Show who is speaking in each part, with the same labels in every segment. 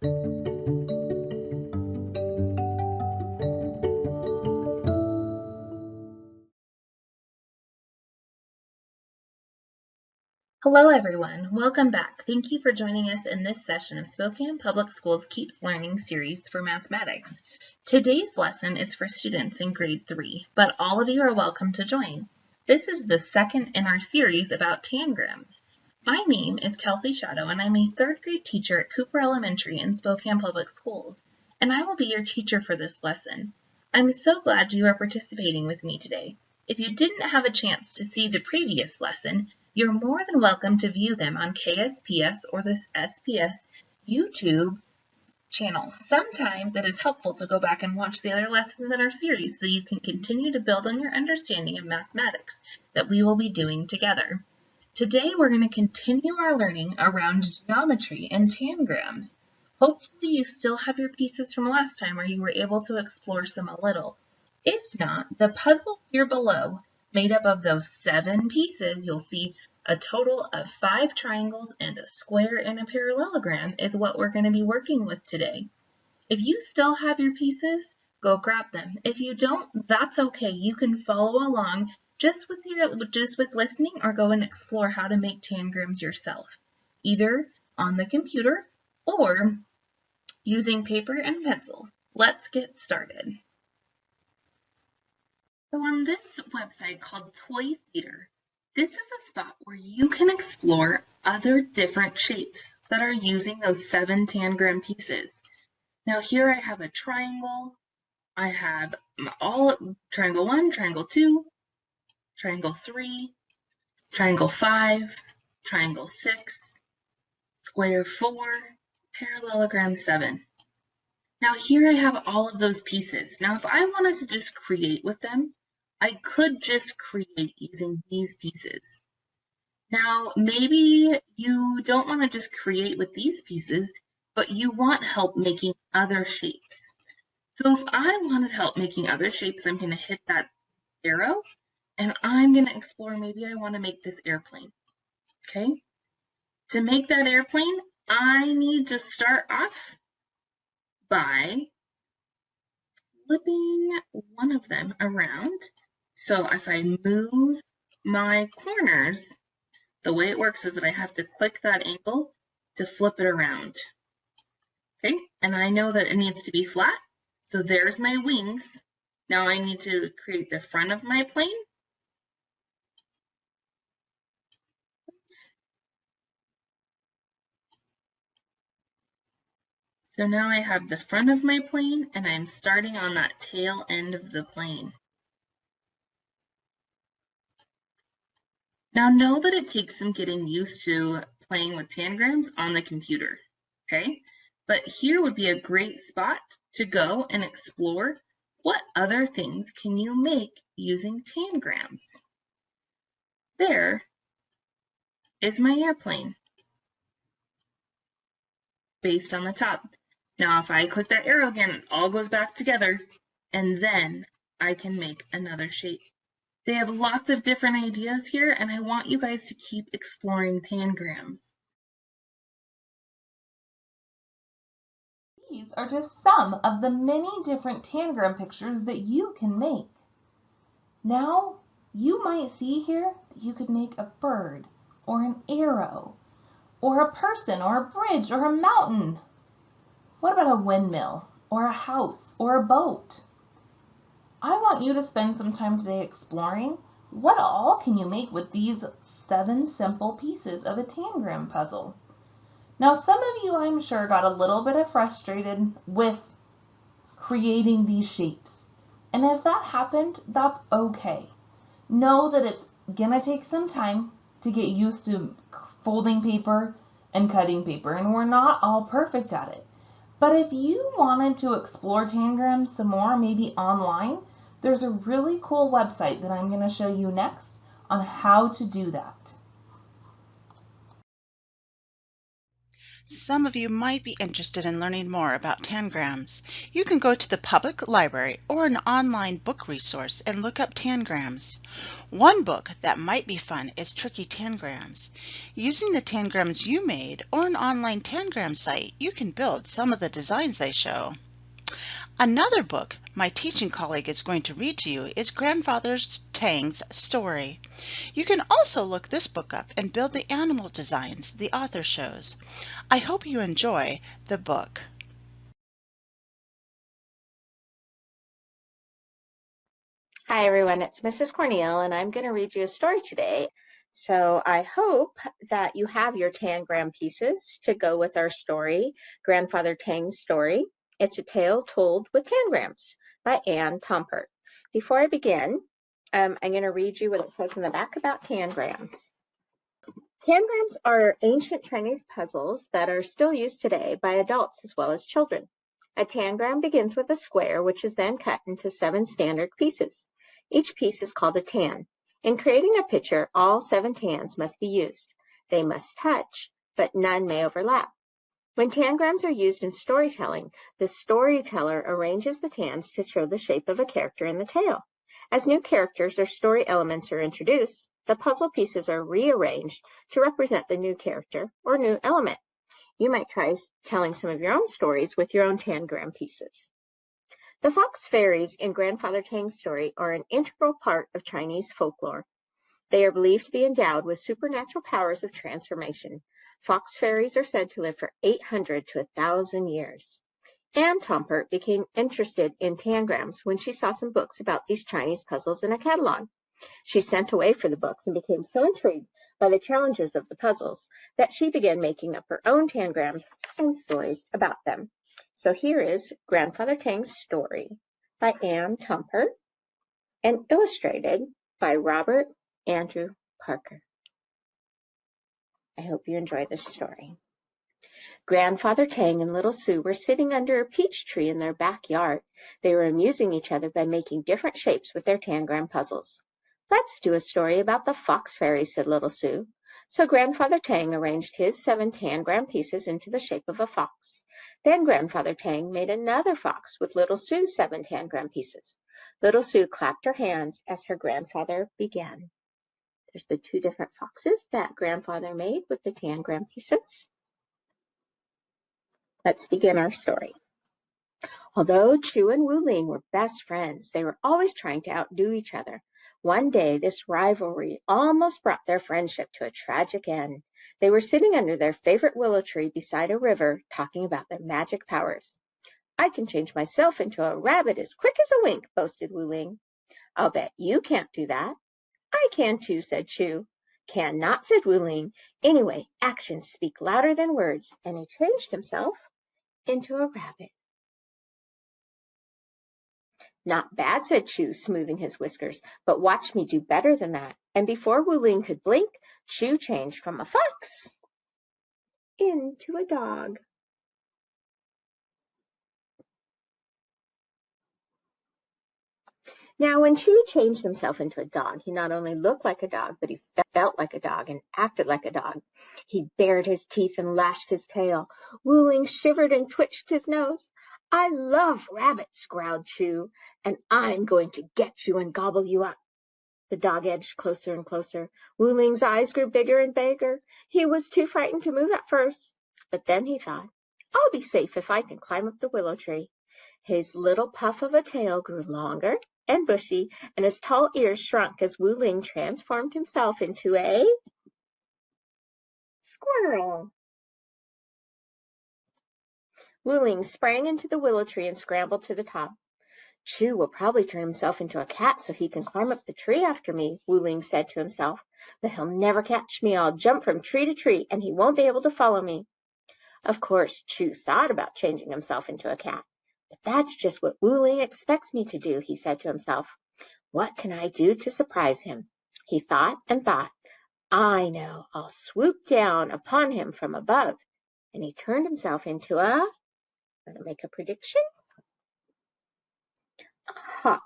Speaker 1: Hello everyone, welcome back. Thank you for joining us in this session of Spokane Public Schools Keeps Learning series for mathematics. Today's lesson is for students in grade 3, but all of you are welcome to join. This is the second in our series about tangrams. My name is Kelsey Shadow and I'm a third grade teacher at Cooper Elementary in Spokane Public Schools, and I will be your teacher for this lesson. I'm so glad you are participating with me today. If you didn't have a chance to see the previous lesson, you're more than welcome to view them on KSPS or the SPS YouTube channel. Sometimes it is helpful to go back and watch the other lessons in our series so you can continue to build on your understanding of mathematics that we will be doing together. Today we're going to continue our learning around geometry and tangrams. Hopefully you still have your pieces from last time or you were able to explore some a little. If not, the puzzle here below, made up of those 7 pieces, you'll see a total of 5 triangles and a square and a parallelogram is what we're going to be working with today. If you still have your pieces, go grab them. If you don't, that's okay. You can follow along just with listening or go and explore how to make tangrams yourself, either on the computer or using paper and pencil. Let's get started. So on this website called Toy Theater, this is a spot where you can explore other different shapes that are using those 7 tangram pieces. Now here I have a triangle. I have triangle 1, triangle 2, triangle 3, triangle 5, triangle 6, square 4, parallelogram 7. Now here I have all of those pieces. Now if I wanted to just create with them, I could just create using these pieces. Now maybe you don't want to just create with these pieces, but you want help making other shapes. So if I wanted help making other shapes, I'm going to hit that arrow and I'm going to explore, maybe I want to make this airplane. Okay, to make that airplane, I need to start off by flipping one of them around. So if I move my corners, the way it works is that I have to click that angle to flip it around. Okay, and I know that it needs to be flat. So there's my wings. Now I need to create the front of my plane. Oops. So now I have the front of my plane and I'm starting on that tail end of the plane. Now know that it takes some getting used to playing with tangrams on the computer, okay? But here would be a great spot to go and explore what other things can you make using tangrams. There is my airplane based on the top. Now if I click that arrow again, it all goes back together and then I can make another shape. They have lots of different ideas here and I want you guys to keep exploring tangrams. These are just some of the many different tangram pictures that you can make. Now, you might see here that you could make a bird or an arrow or a person or a bridge or a mountain. What about a windmill or a house or a boat? I want you to spend some time today exploring what all can you make with these 7 simple pieces of a tangram puzzle. Now, some of you, I'm sure, got a little bit frustrated with creating these shapes. And if that happened, that's okay. Know that it's gonna take some time to get used to folding paper and cutting paper, and we're not all perfect at it. But if you wanted to explore tangrams some more, maybe online, there's a really cool website that I'm gonna show you next on how to do that.
Speaker 2: Some of you might be interested in learning more about Tangrams. You can go to the public library or an online book resource and look up Tangrams. One book that might be fun is Tricky Tangrams. Using the Tangrams you made or an online Tangram site, you can build some of the designs they show. Another book my teaching colleague is going to read to you is Grandfather Tang's Story. You can also look this book up and build the animal designs the author shows. I hope you enjoy the book.
Speaker 3: Hi everyone, it's Mrs. Cornell and I'm going to read you a story today. So I hope that you have your Tangram pieces to go with our story, Grandfather Tang's Story. It's a tale told with Tangrams by Anne Tompert. Before I begin, I'm going to read you what it says in the back about Tangrams. Tangrams are ancient Chinese puzzles that are still used today by adults as well as children. A tangram begins with a square, which is then cut into 7 standard pieces. Each piece is called a tan. In creating a picture, all 7 tans must be used. They must touch, but none may overlap. When tangrams are used in storytelling, the storyteller arranges the tans to show the shape of a character in the tale. As new characters or story elements are introduced, the puzzle pieces are rearranged to represent the new character or new element. You might try telling some of your own stories with your own tangram pieces. The fox fairies in Grandfather Tang's Story are an integral part of Chinese folklore. They are believed to be endowed with supernatural powers of transformation. Fox fairies are said to live for 800 to 1,000 years. Anne Tompert became interested in tangrams when she saw some books about these Chinese puzzles in a catalog. She sent away for the books and became so intrigued by the challenges of the puzzles that she began making up her own tangrams and stories about them. So here is Grandfather Tang's Story by Anne Tompert and illustrated by Robert Andrew Parker. I hope you enjoy this story. Grandfather Tang and little Sue were sitting under a peach tree in their backyard. They were amusing each other by making different shapes with their tangram puzzles. Let's do a story about the fox fairies, said little Sue. So Grandfather Tang arranged his 7 tangram pieces into the shape of a fox. Then Grandfather Tang made another fox with little Sue's 7 tangram pieces. Little Sue clapped her hands as her grandfather began. There's the 2 different foxes that Grandfather made with the tangram pieces. Let's begin our story. Although Chu and Wu Ling were best friends, they were always trying to outdo each other. One day, this rivalry almost brought their friendship to a tragic end. They were sitting under their favorite willow tree beside a river, talking about their magic powers. I can change myself into a rabbit as quick as a wink, boasted Wu Ling. I'll bet you can't do that. I can too, said Chu. Cannot, said Wu Ling. Anyway, actions speak louder than words, and he changed himself into a rabbit. Not bad, said Chu, smoothing his whiskers, but watch me do better than that. And before Wu Ling could blink, Chu changed from a fox into a dog. Now, when Chu changed himself into a dog, he not only looked like a dog, but he felt like a dog and acted like a dog. He bared his teeth and lashed his tail. Wu Ling shivered and twitched his nose. I love rabbits, growled Chu, and I'm going to get you and gobble you up. The dog edged closer and closer. Wu Ling's eyes grew bigger and bigger. He was too frightened to move at first, but then he thought, I'll be safe if I can climb up the willow tree. His little puff of a tail grew longer and bushy, and his tall ears shrunk as Wu Ling transformed himself into a squirrel. Wu Ling sprang into the willow tree and scrambled to the top. Chu will probably turn himself into a cat so he can climb up the tree after me, Wu Ling said to himself. But he'll never catch me. I'll jump from tree to tree, and he won't be able to follow me. Of course, Chu thought about changing himself into a cat. But that's just what Wu Ling expects me to do, he said to himself. What can I do to surprise him? He thought and thought. I know. I'll swoop down upon him from above. And he turned himself into a, going to make a prediction, hawk.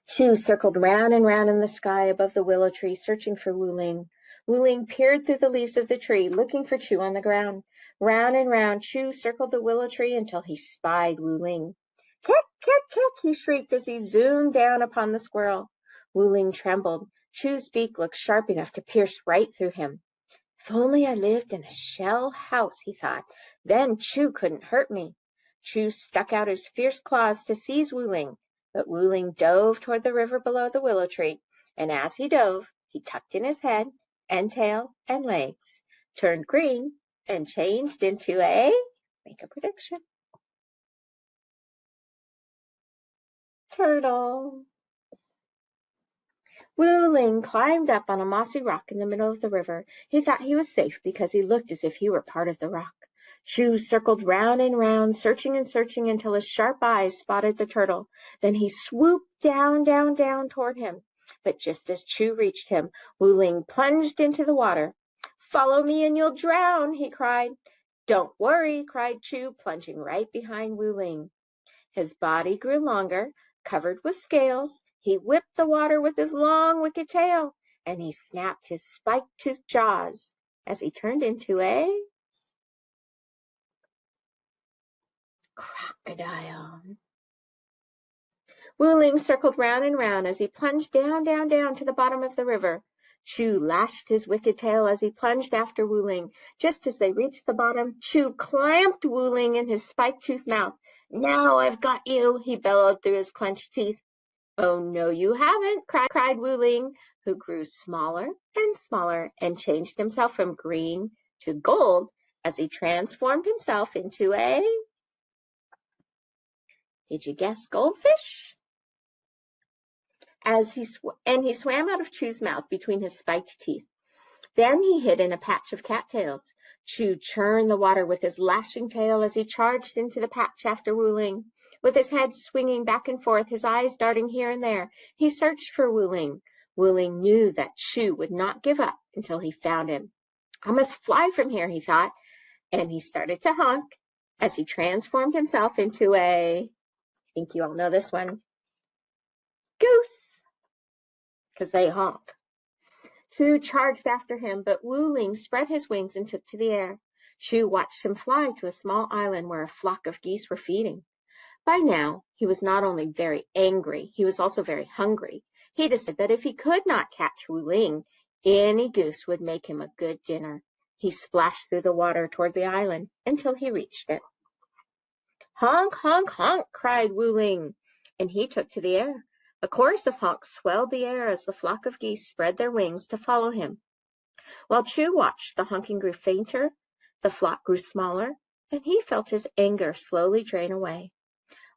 Speaker 3: Chu circled round and round in the sky above the willow tree, searching for Wu Ling. Wuling peered through the leaves of the tree, looking for Chu on the ground. Round and round, Chu circled the willow tree until he spied Wuling. Kick, kick, kick, he shrieked as he zoomed down upon the squirrel. Wuling trembled. Chu's beak looked sharp enough to pierce right through him. If only I lived in a shell house, he thought. Then Chu couldn't hurt me. Chu stuck out his fierce claws to seize Wuling, but Wuling dove toward the river below the willow tree, and as he dove, he tucked in his head and tail and legs, turned green, and changed into make a prediction, turtle. Wuling climbed up on a mossy rock in the middle of the river. He thought he was safe because he looked as if he were part of the rock. Chu circled round and round, searching and searching until his sharp eyes spotted the turtle. Then he swooped down, down, down toward him. But just as Chu reached him, Wuling plunged into the water. Follow me and you'll drown, he cried. Don't worry, cried Chu, plunging right behind Wuling. His body grew longer, covered with scales. He whipped the water with his long, wicked tail, and he snapped his spike-toothed jaws as he turned into a crocodile. Wuling circled round and round as he plunged down, down, down to the bottom of the river. Chu lashed his wicked tail as he plunged after Wuling. Just as they reached the bottom, Chu clamped Wuling in his spike-toothed mouth. Now I've got you, he bellowed through his clenched teeth. Oh, no, you haven't, cried Wuling, who grew smaller and smaller and changed himself from green to gold as he transformed himself into a, did you guess goldfish? He swam out of Chu's mouth between his spiked teeth. Then he hid in a patch of cattails. Chu churned the water with his lashing tail as he charged into the patch after Wuling. With his head swinging back and forth, his eyes darting here and there, he searched for Wuling. Wuling knew that Chu would not give up until he found him. I must fly from here, he thought, and he started to honk as he transformed himself into a, I think you all know this one, goose, because they honk. Chu charged after him, but Wuling spread his wings and took to the air. Chu watched him fly to a small island where a flock of geese were feeding. By now, he was not only very angry, he was also very hungry. He decided that if he could not catch Wuling, any goose would make him a good dinner. He splashed through the water toward the island until he reached it. Honk, honk, honk, cried Wuling, and he took to the air. A chorus of honks swelled the air as the flock of geese spread their wings to follow him. While Chu watched, the honking grew fainter, the flock grew smaller, and he felt his anger slowly drain away.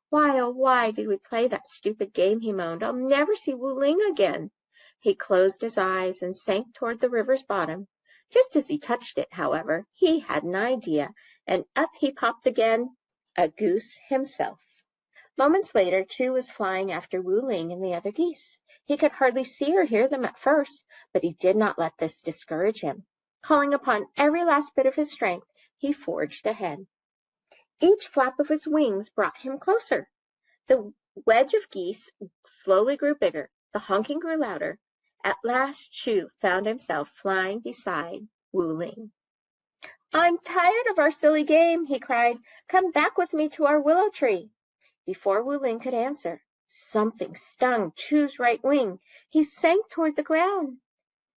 Speaker 3: Why, oh why did we play that stupid game, he moaned. I'll never see Wuling again. He closed his eyes and sank toward the river's bottom. Just as he touched it, however, he had an idea, and up he popped again, a goose himself. Moments later, Chu was flying after Wuling and the other geese. He could hardly see or hear them at first, but he did not let this discourage him. Calling upon every last bit of his strength, he forged ahead. Each flap of his wings brought him closer. The wedge of geese slowly grew bigger. The honking grew louder. At last, Chu found himself flying beside Wuling. I'm tired of our silly game, he cried. Come back with me to our willow tree. Before Wuling could answer, something stung Chu's right wing. He sank toward the ground.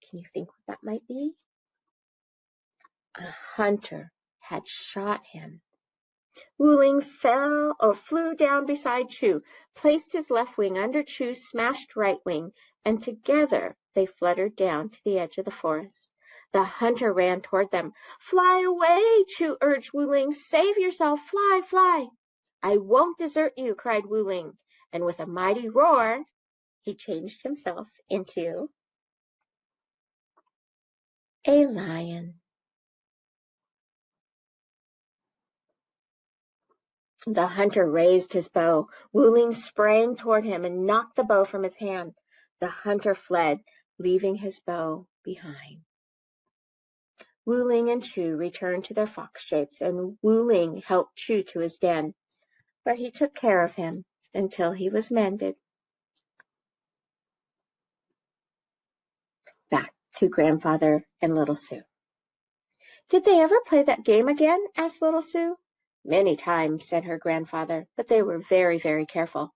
Speaker 3: Can you think what that might be? A hunter had shot him. Wuling flew down beside Chu, placed his left wing under Chu's smashed right wing, and together they fluttered down to the edge of the forest. The hunter ran toward them. Fly away, Chu urged Wuling. Save yourself. Fly, fly. I won't desert you, cried Wuling, and with a mighty roar, he changed himself into a lion. The hunter raised his bow. Wuling sprang toward him and knocked the bow from his hand. The hunter fled, leaving his bow behind. Wuling and Chu returned to their fox shapes, and Wuling helped Chu to his den, where he took care of him until he was mended. Back to Grandfather and Little Sue. Did they ever play that game again? Asked Little Sue. Many times, said her grandfather, but they were very, very careful.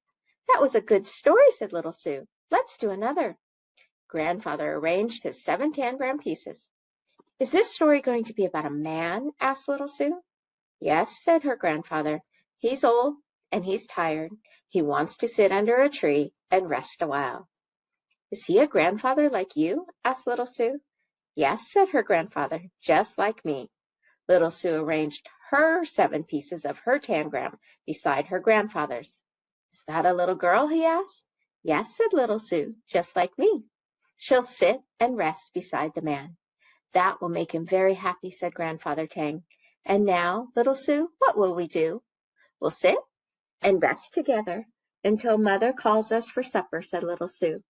Speaker 3: That was a good story, said Little Sue. Let's do another. Grandfather arranged his 7 tangram pieces. Is this story going to be about a man? Asked Little Sue. Yes, said her grandfather. He's old and he's tired. He wants to sit under a tree and rest a while. Is he a grandfather like you? Asked Little Sue. Yes, said her grandfather, just like me. Little Sue arranged her 7 pieces of her tangram beside her grandfather's. Is that a little girl? He asked. Yes, said Little Sue, just like me. She'll sit and rest beside the man. That will make him very happy, said Grandfather Tang. And now, Little Sue, what will we do? We'll sit and rest together until Mother calls us for supper, said Little Sue.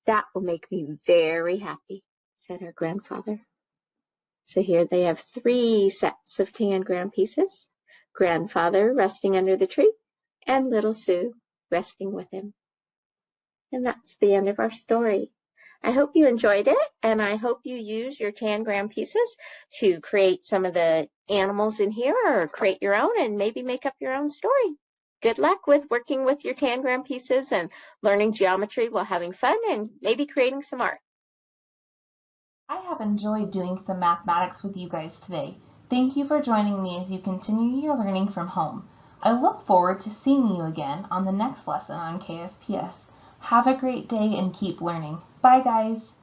Speaker 3: That will make me very happy, said her grandfather. So here they have 3 sets of tangram pieces. Grandfather resting under the tree and Little Sue resting with him. And that's the end of our story. I hope you enjoyed it, and I hope you use your tangram pieces to create some of the animals in here or create your own and maybe make up your own story. Good luck with working with your tangram pieces and learning geometry while having fun and maybe creating some art.
Speaker 1: I have enjoyed doing some mathematics with you guys today. Thank you for joining me as you continue your learning from home. I look forward to seeing you again on the next lesson on KSPS. Have a great day and keep learning. Bye, guys.